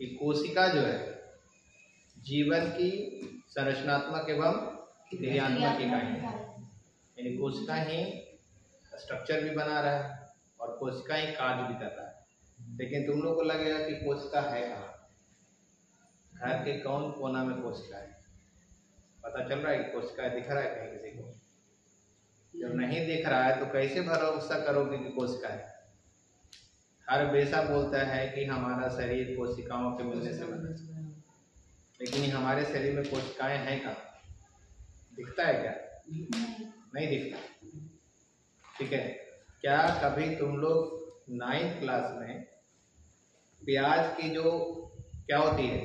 कि कोशिका जो है जीवन की संरचनात्मक एवं क्रियात्मक इकाई है। यानी कोशिका ही स्ट्रक्चर भी बना रहा है और कोशिका ही कार्य भी कर रहा है। लेकिन तुम लोग को लगेगा कि कोशिका है कहाँ, घर के कौन कोना में कोशिका है? पता चल रहा है कि कोशिका दिख रहा है कहीं किसी को? जब नहीं दिख रहा है तो कैसे भरोसा करोगे कि कोशिका है? हर बेसा बोलता है कि हमारा शरीर कोशिकाओं के मिलने से बना है, लेकिन हमारे शरीर में कोशिकाएं हैं कहाँ? दिखता है क्या? नहीं दिखता। ठीक है, क्या कभी तुम लोग 9th क्लास में प्याज की जो क्या होती है,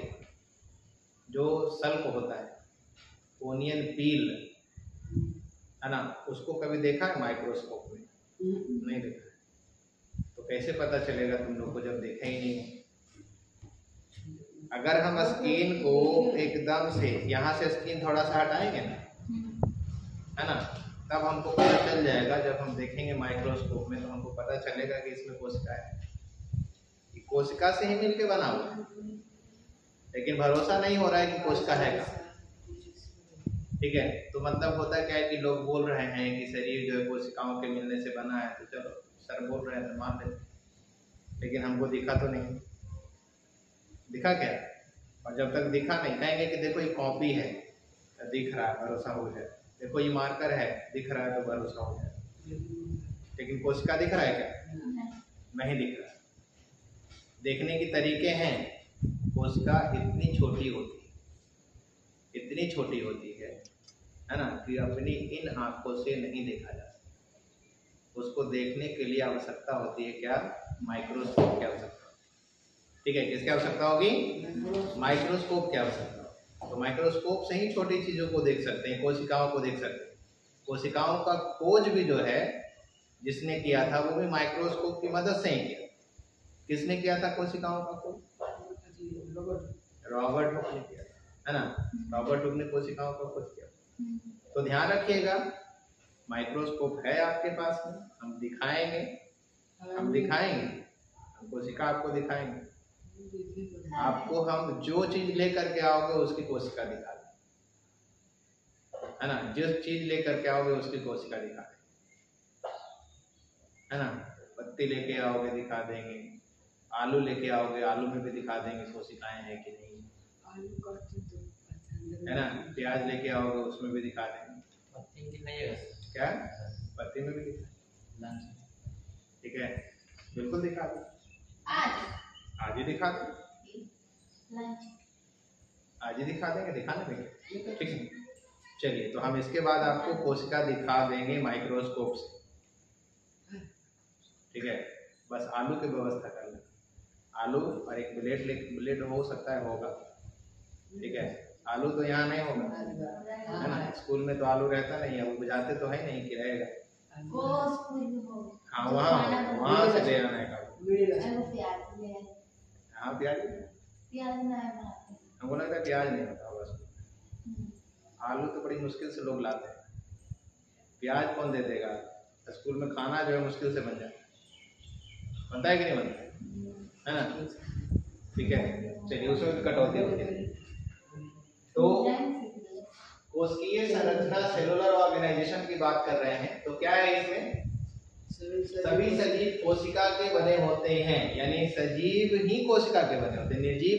जो सल्प होता है, ओनियन पील है ना, उसको कभी देखा है माइक्रोस्कोप में? नहीं देखा है। तो कैसे पता चलेगा तुम लोग को जब देखा ही नहीं? अगर हम स्किन को एकदम से यहाँ से स्किन थोड़ा सा हटाएंगे ना, है ना, तब हमको पता चल जाएगा। जब हम देखेंगे माइक्रोस्कोप में तो हमको पता चलेगा कि इसमें कोशिका है, कि कोशिका से ही मिलके बना हुआ है। लेकिन भरोसा नहीं हो रहा है कि कोशिका है का। ठीक है, तो मतलब होता क्या है कि लोग बोल रहे हैं कि शरीर जो है कोशिकाओं के मिलने से बना है, तो चलो सर बोल रहे हैं तो मान लेते, लेकिन हमको दिखा तो नहीं। दिखा क्या? और जब तक दिखा नहीं, कहेंगे कि देखो ये कॉपी है, दिख रहा है, भरोसा हो जाए। देखो ये मार्कर है, दिख रहा है तो भरोसा हो जाए। लेकिन कोशिका दिख रहा है क्या? नहीं दिख रहा। देखने के तरीके हैं। कोशिका इतनी छोटी होती है, इतनी छोटी होती है ना, कि अपनी इन आंखों से नहीं देखा जा सकता। उसको देखने के लिए आवश्यकता होती है क्या? माइक्रोस्कोप की आवश्यकता। ठीक है, किसकी आवश्यकता होगी? माइक्रोस्कोप की आवश्यकता। तो माइक्रोस्कोप से ही छोटी चीजों को देख सकते हैं, कोशिकाओं को देख सकते हैं। कोशिकाओं का खोज भी जो है जिसने किया था वो भी माइक्रोस्कोप की मदद से ही किया। किसने किया था कोशिकाओं का खोज? रॉबर्ट हुक ने किया, है ना। रॉबर्ट हुक ने कोशिकाओं का खोज किया। तो ध्यान रखिएगा, माइक्रोस्कोप है आपके पास में, हम दिखाएंगे, हम कोशिका आपको दिखाएंगे। आपको हम जो चीज लेकर के आओगे उसकी कोशिका दिखा दें, है ना। जिस चीज लेकर के आओगे उसकी कोशिका दिखा दें, है ना। पत्ती लेके आओगे दिखा देंगे, आलू लेके आओगे आलू में भी दिखा देंगे कोशिकाएं हैं कि नहीं, है ना। प्याज लेके आओगे उसमें भी दिखा देंगे। पत्ती दिखाइएगा क्या? पत्ती में भी दिखा, ठीक है, बिल्कुल दिखा दो। आज ही दिखा दो, आज ही दिखा देंगे, दिखाने देंगे, ठीक है। चलिए, तो हम इसके बाद आपको कोशिका दिखा देंगे माइक्रोस्कोप से, ठीक है। बस आलू की व्यवस्था कर लें, आलू और एक ब्लेड हो सकता है, होगा, ठीक है। आलू तो यहाँ नहीं होगा, है ना। स्कूल में तो आलू रहता नहीं है, वो बुझाते तो है नहीं कि रहेगा। हाँ, वहाँ से ले आना है। हाँ, प्याज हमको लगता है प्याज नहीं होता होगा। आलू तो बड़ी मुश्किल से लोग लाते हैं, प्याज कौन दे देगा? स्कूल में खाना जो है मुश्किल से बन जाता है, बनता है कि नहीं बनता, है ना। ठीक है, चलिए उसमें भी कटौती होती है। तो कोशिकीय संरचना, सेलुलर ऑर्गेनाइजेशन की बात कर रहे हैं, तो क्या है इसमें? सभी सजीव कोशिका के बने होते हैं, यानी सजीव ही कोशिका के बने होते हैं, निर्जीव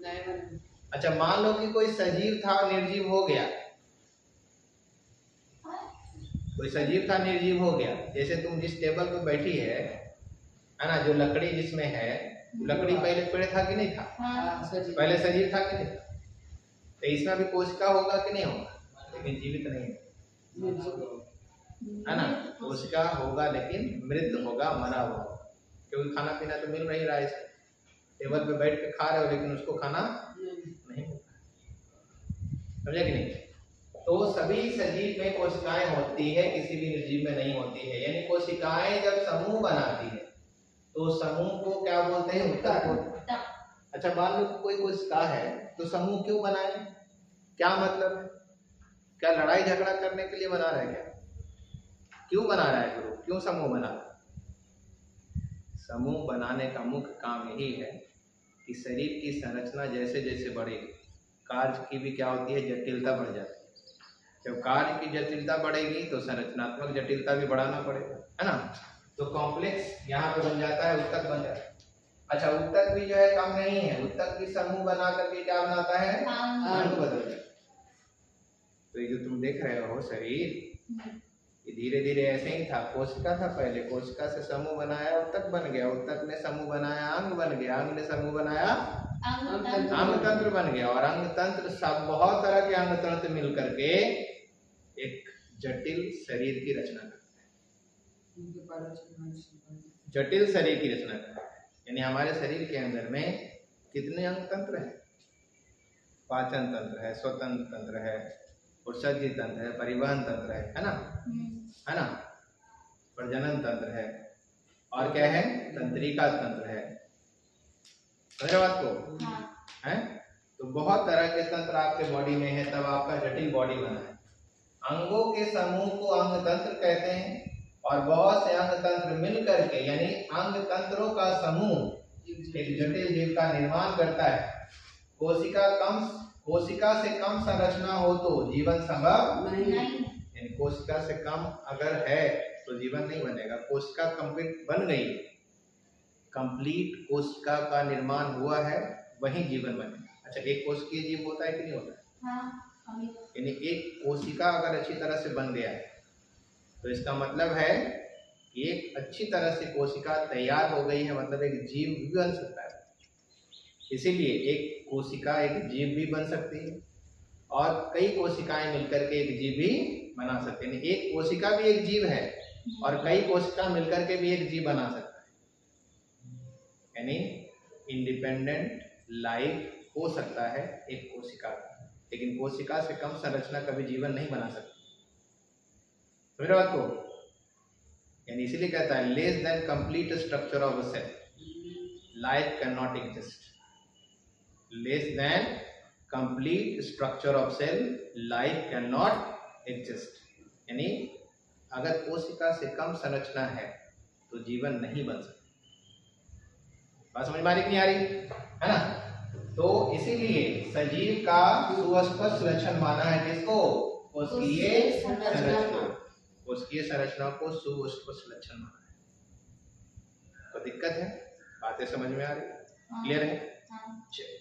नहीं। अच्छा, मान लो कि कोई सजीव था निर्जीव हो गया, कोई सजीव था निर्जीव हो गया। जैसे तुम जिस टेबल पे बैठी है ना, जो लकड़ी जिसमें है, लकड़ी पहले पेड़ था कि नहीं था? पहले सजीव था कि नहीं था? तो इसमें भी कोशिका होगा कि नहीं होगा? लेकिन जीवित नहीं है ना। कोशिका होगा लेकिन मृत होगा, मरा हुआ, क्योंकि खाना पीना तो मिल नहीं रहा है। टेबल पे बैठ के खा रहे हो लेकिन उसको खाना नहीं मिल रहा, समझे कि नहीं। तो सभी सजीव में कोशिकाएं होती है, किसी भी निर्जीव में नहीं होती है। यानी कोशिकाएं जब समूह बनाती है तो समूह को क्या बोलते हैं? उत्तक बोलते हैं। अच्छा, मान लो कोई कोशिका है तो समूह क्यों बनाए? क्या मतलब है? क्या लड़ाई झगड़ा करने के लिए बना रहा है क्या? क्यों बना रहा है गुरु? क्यों समूह बना रहा है? समूह बनाने का मुख्य काम यही है कि शरीर की संरचना जैसे जैसे बढ़ेगी, कार्य की भी क्या होती है, जटिलता बढ़ जाती है। जब कार्य की जटिलता बढ़ेगी तो संरचनात्मक जटिलता भी बढ़ाना पड़ेगा, है ना। तो कॉम्प्लेक्स यहाँ पे बन जाता है, उत्तक बन जाता है। अच्छा, उत्तक भी जो है कम नहीं है, उत्तक भी समूह बना करके क्या बनाता है, अंग बदल जाता है। तो ये जो तुम देख रहे हो शरीर, ये धीरे धीरे ऐसे ही था, कोशिका था पहले, कोशिका से समूह बनाया, उत्तक बन गया, उत्तक ने समूह बनाया, अंग बन गया, अंग ने समूह बनाया, अंग तंत्र बन गया। और अंग तंत्र सब बहुत तरह के अंग तंत्र मिल करके एक जटिल शरीर की रचना करते हैं, जटिल शरीर की रचना करते हैं। यानी हमारे शरीर के अंदर में कितने अंग तंत्र हैं, पाचन तंत्र है, स्वतंत्र तंत्र है, उत्सर्जी तंत्र है, परिवहन तंत्र है ना, है ना, प्रजनन तंत्र है, और क्या है, तंत्रिका तंत्र है। समझ बात को, है। तो बहुत तरह के तंत्र आपके बॉडी में है, तब आपका जटिल बॉडी बना है। अंगों के समूह को अंग तंत्र कहते हैं, और बहुत से अंग तंत्र मिल करके यानी अंग तंत्रों का समूह एक जटिल जीव का निर्माण करता है। कोशिका से कम संरचना हो तो जीवन संभव नहीं, यानी कोशिका से कम अगर है तो जीवन नहीं बनेगा। कोशिका कंप्लीट बन गई, कंप्लीट कोशिका का निर्माण हुआ है, वही जीवन बनेगा। अच्छा, एक कोशिकीय जीव होता है कि नहीं होता है? हाँ। यानी एक कोशिका अगर अच्छी तरह से बन गया है तो इसका मतलब है कि एक अच्छी तरह से कोशिका तैयार हो गई है, मतलब एक जीव भी बन सकता है। इसीलिए एक कोशिका एक जीव भी बन सकती है, और कई कोशिकाएं मिलकर के एक जीव भी बना सकते हैं। एक कोशिका भी एक जीव है, और कई कोशिका मिलकर के भी एक जीव बना सकता है। यानी इंडिपेंडेंट लाइफ हो सकता है एक कोशिका का, लेकिन कोशिका से कम संरचना कभी जीवन नहीं बना सकती। समझ रहे हो बात को? यानी इसीलिए कहता है less than complete structure of a cell life can not exist. Less than complete structure of cell life can not exist. यानी अगर कोशिका से कम संरचना है तो जीवन नहीं बन सकता। बात समझ में आ रही नहीं आ रही, है ना। तो इसीलिए सजीव का सुस्पष्ट लक्षण माना है किसको? कोशिकीय संरचना। कोशिकीय संरचना को सुस्पष्ट लक्षण माना है। तो दिक्कत है, बातें समझ में आ रही, क्लियर है? चलिए।